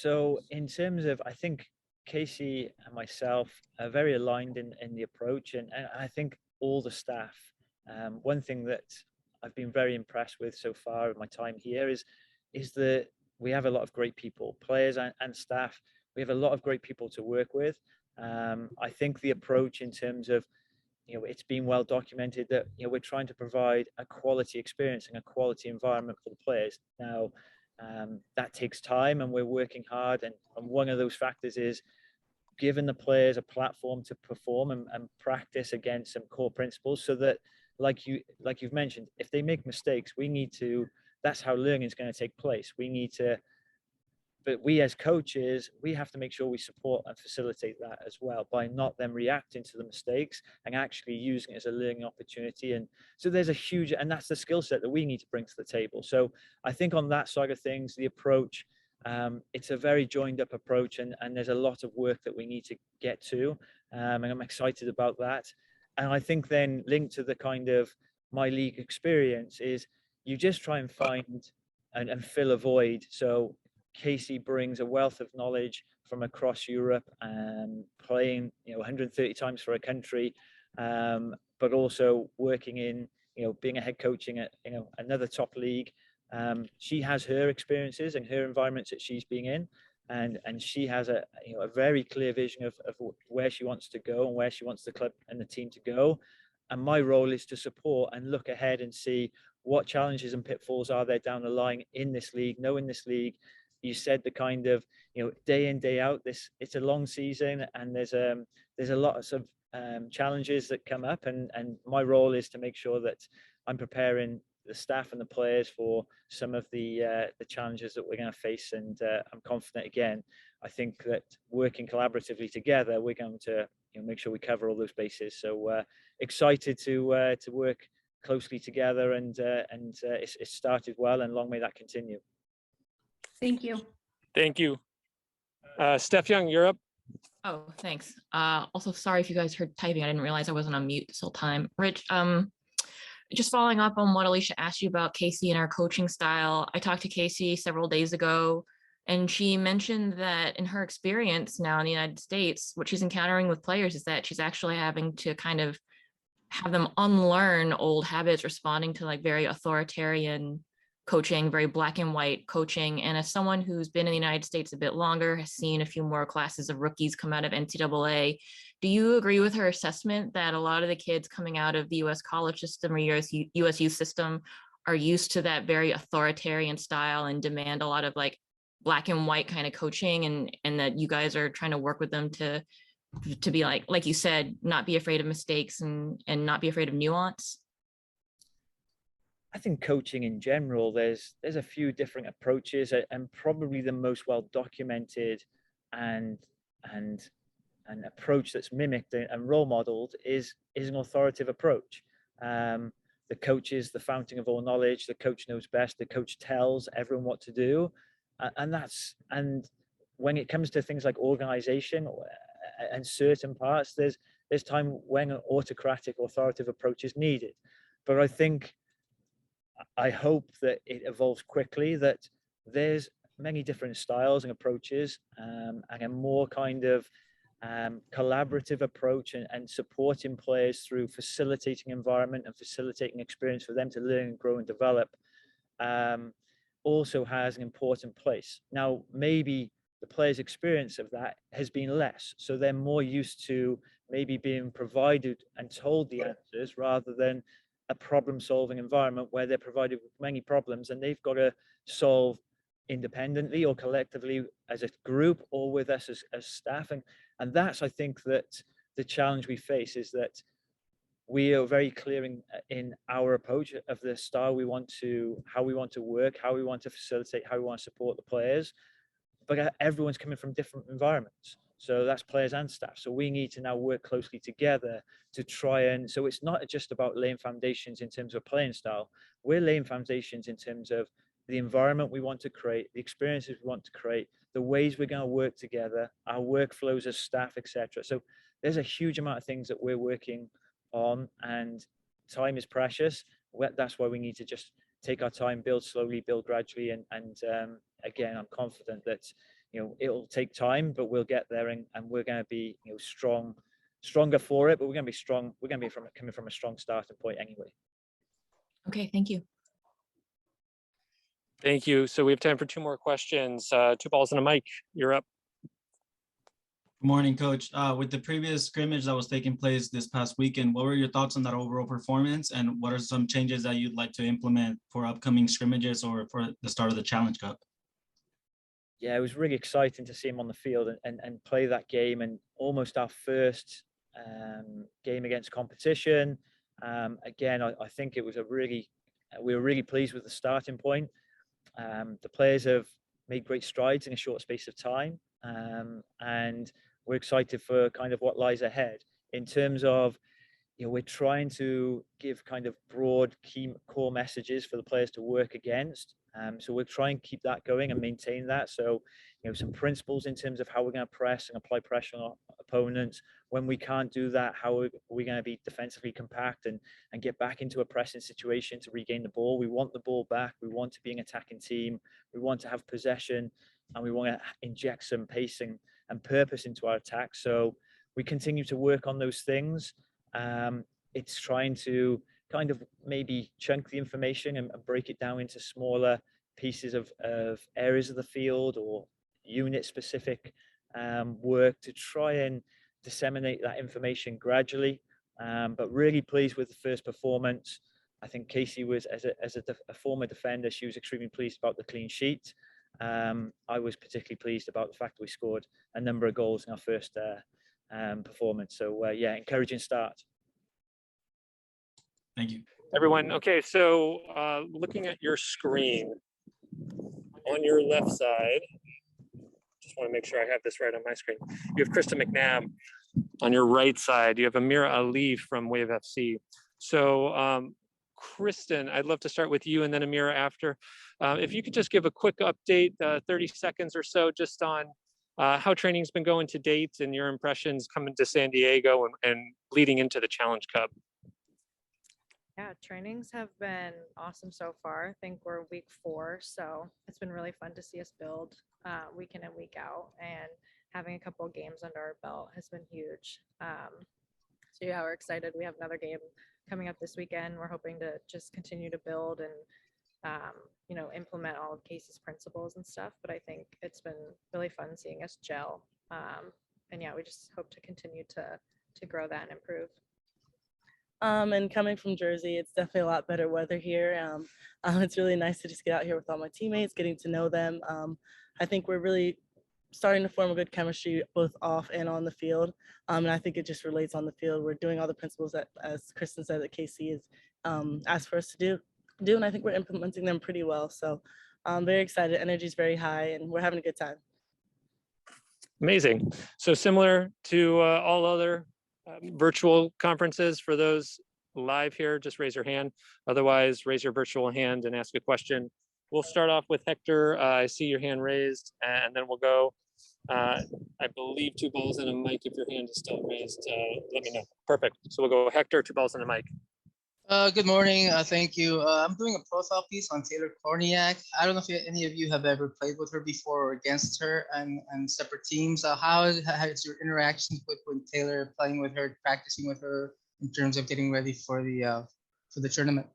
So in terms of, I think Casey and myself are very aligned in the approach, and I think all the staff. One thing that I've been very impressed with so far in my time here is that we have a lot of great people, players and staff. We have a lot of great people to work with. I think the approach in terms of, it's been well documented that, we're trying to provide a quality experience and a quality environment for the players. Now, that takes time and we're working hard. And one of those factors is giving the players a platform to perform and practice against some core principles, so that, like you've mentioned, if they make mistakes, that's how learning is going to take place. But we as coaches, we have to make sure we support and facilitate that as well, by not them reacting to the mistakes and actually using it as a learning opportunity. And so there's and that's the skill set that we need to bring to the table. So I think on that side of things, the approach, it's a very joined up approach, and there's a lot of work that we need to get to. And I'm excited about that. And I think then linked to the kind of my league experience is you just try and find and fill a void. So Casey brings a wealth of knowledge from across Europe, playing 130 times for a country, but also working in being a head coaching at another top league. She has her experiences and her environments that she's been in, and she has a very clear vision of where she wants to go and where she wants the club and the team to go. And my role is to support and look ahead and see what challenges and pitfalls are there down the line in this league. Knowing this league, you said the kind of day in, day out, it's a long season, and there's a lot of challenges that come up, and my role is to make sure that I'm preparing the staff and the players for some of the challenges that we're going to face. And I'm confident, again, I think that working collaboratively together, we're going to make sure we cover all those bases. So excited to work closely together, and it's started well, and long may that continue. Thank you. Thank you. Steph Young, you're up. Oh, thanks. Also, sorry if you guys heard typing. I didn't realize I wasn't on mute this whole time. Rich, just following up on what Alicia asked you about Casey and our coaching style. I talked to Casey several days ago, and she mentioned that in her experience now in the United States, what she's encountering with players is that she's actually having to kind of have them unlearn old habits, responding to like very authoritarian coaching, very black and white coaching. And as someone who's been in the United States a bit longer, has seen a few more classes of rookies come out of NCAA, do you agree with her assessment that a lot of the kids coming out of the US college system or US youth system are used to that very authoritarian style and demand a lot of like black and white kind of coaching, and that you guys are trying to work with them to be like you said, not be afraid of mistakes and not be afraid of nuance? I think coaching in general, there's a few different approaches, and probably the most well documented and an approach that's mimicked and role modeled is an authoritative approach. The coach is the fountain of all knowledge. The coach knows best. The coach tells everyone what to do, and when it comes to things like organization and certain parts, there's time when an autocratic, authoritative approach is needed. But I hope that it evolves quickly, that there's many different styles and approaches, and a more kind of collaborative approach and supporting players through facilitating environment and facilitating experience for them to learn and grow and develop, also has an important place. Now, maybe the player's experience of that has been less, so they're more used to maybe being provided and told the answers rather than a problem-solving environment where they're provided with many problems and they've got to solve independently or collectively as a group or with us as staff. And that's, I think, that the challenge we face is that we are very clear in our approach of the style how we want to work, how we want to facilitate, how we want to support the players. But everyone's coming from different environments. So that's players and staff. So we need to now work closely together to try so it's not just about laying foundations in terms of playing style. We're laying foundations in terms of the environment we want to create, the experiences we want to create, the ways we're going to work together, our workflows as staff, etc. So there's a huge amount of things that we're working on, and time is precious. That's why we need to just take our time, build slowly, build gradually, and again, I'm confident that it'll take time, but we'll get there, and we're going to be stronger for it. But we're going to be strong. We're going to be coming from a strong starting point anyway. Okay, thank you. Thank you. So we have time for 2 more questions. 2 balls and a mic. You're up. Good morning, Coach. With the previous scrimmage that was taking place this past weekend, what were your thoughts on that overall performance, and what are some changes that you'd like to implement for upcoming scrimmages or for the start of the Challenge Cup? Yeah, it was really exciting to see him on the field and play that game, and almost our first game against competition. Again, I think it was we were really pleased with the starting point. The players have made great strides in a short space of time, and we're excited for kind of what lies ahead in terms of, we're trying to give kind of broad key core messages for the players to work against. So we'll try and keep that going and maintain that. So, some principles in terms of how we're going to press and apply pressure on opponents. When we can't do that, how are we going to be defensively compact and get back into a pressing situation to regain the ball? We want the ball back. We want to be an attacking team. We want to have possession, and we want to inject some pacing and purpose into our attack. So we continue to work on those things. It's trying to kind of maybe chunk the information and break it down into smaller pieces of areas of the field or unit specific work to try and disseminate that information gradually. But really pleased with the first performance. I think Casey was, as a former defender, she was extremely pleased about the clean sheet. I was particularly pleased about the fact that we scored a number of goals in our first performance. So yeah, encouraging start. Thank you. Everyone, okay, so looking at your screen, on your left side, just want to make sure I have this right on my screen. You have Kristen Mcnabb. On your right side, you have Amirah Ali from Wave FC. So Kristen, I'd love to start with you and then Amirah after. If you could just give a quick update, 30 seconds or so, just on how training's been going to date and your impressions coming to San Diego and leading into the Challenge Cup. Yeah, trainings have been awesome so far. I think we're week 4, so it's been really fun to see us build week in and week out, and having a couple of games under our belt has been huge. So yeah, we're excited. We have another game coming up this weekend. We're hoping to just continue to build and implement all of Casey's principles and stuff. But I think it's been really fun seeing us gel. And yeah, we just hope to continue to grow that and improve. And coming from Jersey, it's definitely a lot better weather here. It's really nice to just get out here with all my teammates, getting to know them. I think we're really starting to form a good chemistry both off and on the field. And I think it just relates on the field. We're doing all the principles that, as Kristen said, that Casey has asked for us to do. And I think we're implementing them pretty well. So I'm very excited. Energy is very high and we're having a good time. Amazing. So similar to all other virtual conferences, for those live here, just raise your hand. Otherwise, raise your virtual hand and ask a question. We'll start off with Hector. I see your hand raised, and then we'll go, I believe, 2 balls and a mic. If your hand is still raised, let me know. Perfect. So we'll go Hector, 2 balls and a mic. Good morning. Thank you. I'm doing a profile piece on Taylor Korniak. I don't know if any of you have ever played with her before or against her and separate teams. How has your interactions with Taylor, playing with her, practicing with her in terms of getting ready for the tournament?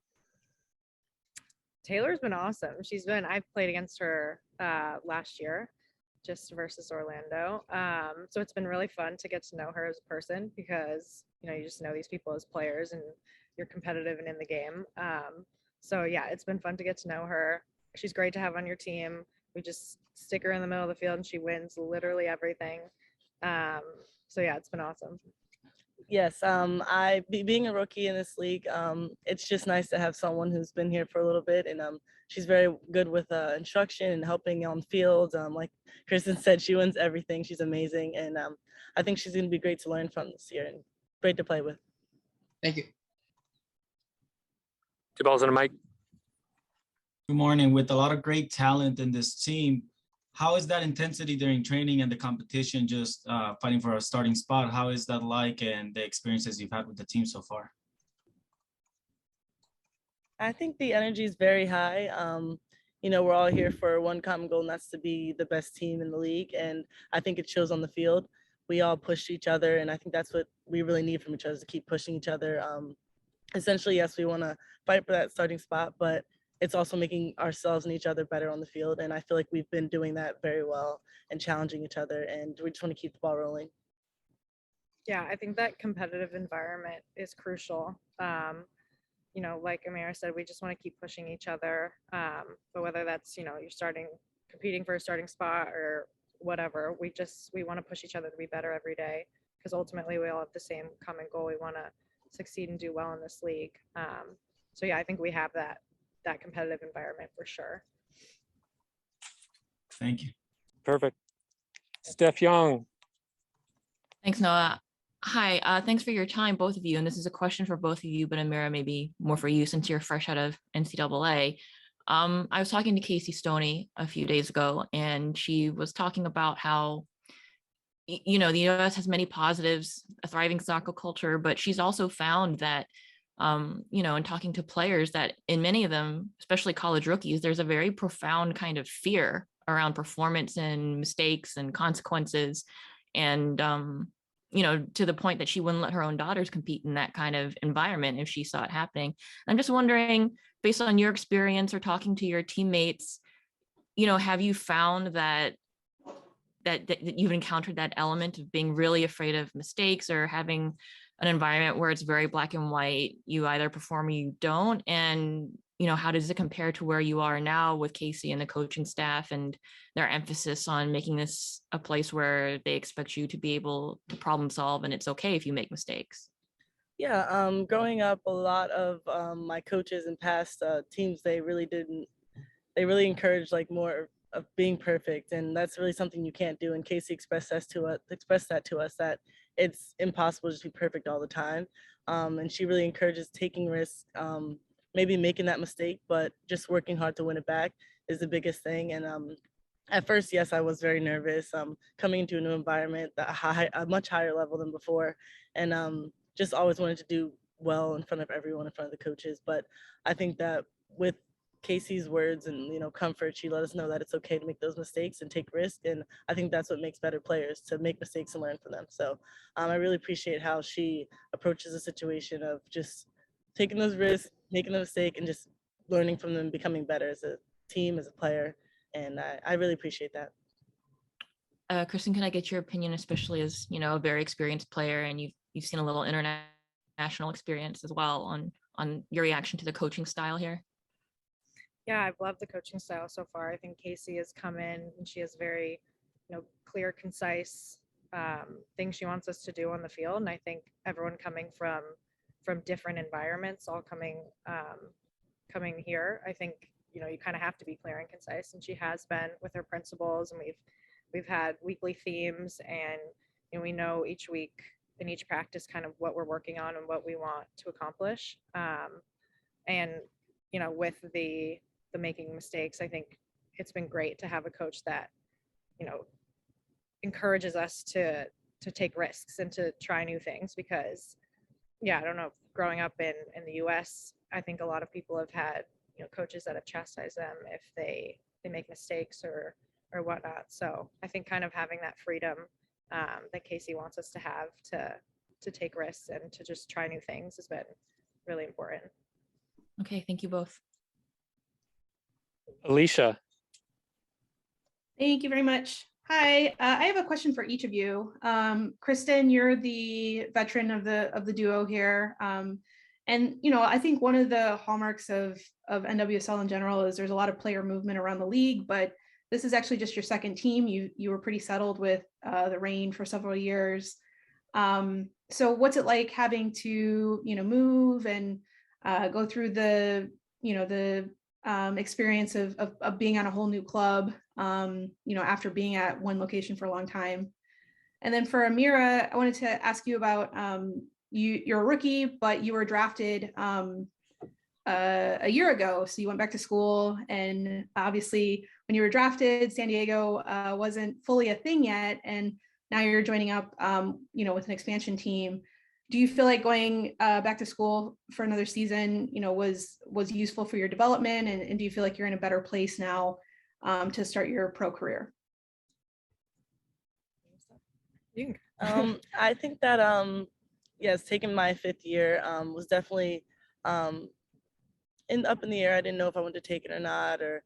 Taylor's been awesome. I've played against her last year, just versus Orlando. So it's been really fun to get to know her as a person, because you just know these people as players and you're competitive and in the game. So yeah, it's been fun to get to know her. She's great to have on your team. We just stick her in the middle of the field and she wins literally everything. So yeah, it's been awesome. Yes, being a rookie in this league, it's just nice to have someone who's been here for a little bit, and she's very good with instruction and helping on field. Like Kristen said, she wins everything. She's amazing, and I think she's going to be great to learn from this year and great to play with. Thank you. 2 balls and a mic. Good morning. With a lot of great talent in this team, how is that intensity during training and the competition, just fighting for a starting spot? How is that like, and the experiences you've had with the team so far? I think the energy is very high. we're all here for one common goal, and that's to be the best team in the league. And I think it shows on the field. We all push each other, and I think that's what we really need from each other, is to keep pushing each other. Essentially, yes, we want to fight for that starting spot, but it's also making ourselves and each other better on the field. And I feel like we've been doing that very well and challenging each other, and we just want to keep the ball rolling. Yeah, I think that competitive environment is crucial. Like Amirah said, we just want to keep pushing each other. But whether that's, you're competing for a starting spot or whatever, we want to push each other to be better every day, because ultimately we all have the same common goal. We want to succeed and do well in this league. So yeah, I think we have that competitive environment for sure. Thank you. Perfect. Steph Young. Thanks, Noah. Hi, thanks for your time, both of you. And this is a question for both of you, but Amirah, maybe more for you since you're fresh out of NCAA. I was talking to Casey Stoney a few days ago, and she was talking about how, the U.S. has many positives, a thriving soccer culture, but she's also found that, in talking to players, that in many of them, especially college rookies, there's a very profound kind of fear around performance and mistakes and consequences. And, to the point that she wouldn't let her own daughters compete in that kind of environment if she saw it happening. I'm just wondering, based on your experience or talking to your teammates, have you found that you've encountered that element of being really afraid of mistakes, or having an environment where it's very black and white, you either perform or you don't? And how does it compare to where you are now with Casey and the coaching staff and their emphasis on making this a place where they expect you to be able to problem solve, and it's okay if you make mistakes? Yeah, growing up, a lot of my coaches in past teams, they really encouraged like more of being perfect, and that's really something you can't do. And Casey expressed that to us, that it's impossible to just be perfect all the time. And she really encourages taking risks, maybe making that mistake, but just working hard to win it back is the biggest thing. And at first, yes, I was very nervous, coming into a new environment, a much higher level than before, and just always wanted to do well in front of everyone, in front of the coaches. But I think that with Casey's words and comfort, she let us know that it's okay to make those mistakes and take risks. And I think that's what makes better players, to make mistakes and learn from them. So I really appreciate how she approaches the situation of just taking those risks, making the mistake, and just learning from them, becoming better as a team, as a player. And I really appreciate that. Kristen, can I get your opinion, especially as a very experienced player, and you've seen a little international experience as well, on your reaction to the coaching style here? Yeah, I've loved the coaching style so far. I think Casey has come in and she has very, clear, concise things she wants us to do on the field. And I think everyone coming from different environments, all coming here, I think, you kind of have to be clear and concise. And she has been with her principals, and we've had weekly themes, and we know each week in each practice kind of what we're working on and what we want to accomplish. And with the making mistakes, I think it's been great to have a coach that encourages us to take risks and to try new things, because I don't know, growing up in the US, I think a lot of people have had coaches that have chastised them if they make mistakes or whatnot. So I think kind of having that freedom that Casey wants us to have to take risks and to just try new things has been really important. Okay, thank you both. Alicia. Thank you very much. Hi, I have a question for each of you. Kristen, you're the veteran of the duo here. And I think one of the hallmarks of NWSL in general is there's a lot of player movement around the league, but this is actually just your second team. You were pretty settled with the Reign for several years. So what's it like having to move and go through the experience of being on a whole new club, after being at one location for a long time? And then for Amirah, I wanted to ask you about you're a rookie, but you were drafted a year ago. So you went back to school, and obviously when you were drafted, San Diego wasn't fully a thing yet. And now you're joining up, with an expansion team. do you feel like going back to school for another season, was useful for your development? And do you feel like you're in a better place now to start your pro career? I think that yes, taking my 5th year was definitely up in the air. I didn't know if I wanted to take it or not, or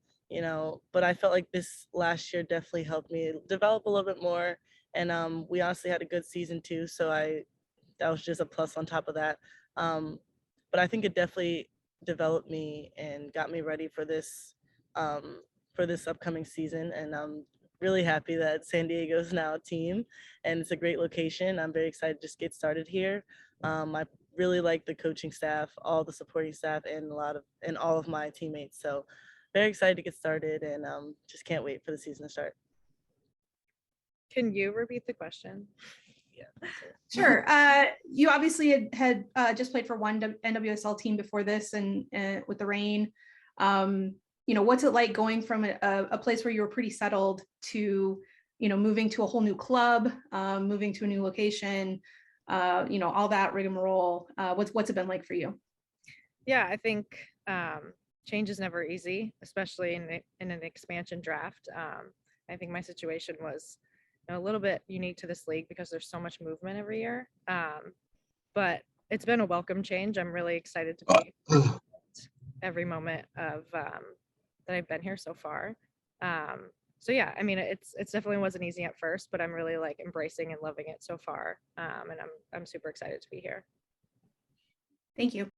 but I felt like this last year definitely helped me develop a little bit more. And we honestly had a good season too, so that was just a plus on top of that. But I think it definitely developed me and got me ready for this upcoming season. And I'm really happy that San Diego is now a team, and it's a great location. I'm very excited to just get started here. I really like the coaching staff, all the supporting staff, and all of my teammates. So very excited to get started, and just can't wait for the season to start. Can you repeat the question? Yeah. Sure. You obviously had just played for one NWSL team before this, and with the Reign. What's it like going from a place where you were pretty settled to, moving to a whole new club, moving to a new location, all that rigmarole. What's it been like for you? Yeah, I think change is never easy, especially in an expansion draft. I think my situation was a little bit unique to this league because there's so much movement every year. But it's been a welcome change. I'm really excited to be every moment of that I've been here so far. So yeah, I mean, it's definitely wasn't easy at first, but I'm really like embracing and loving it so far. And I'm super excited to be here. Thank you.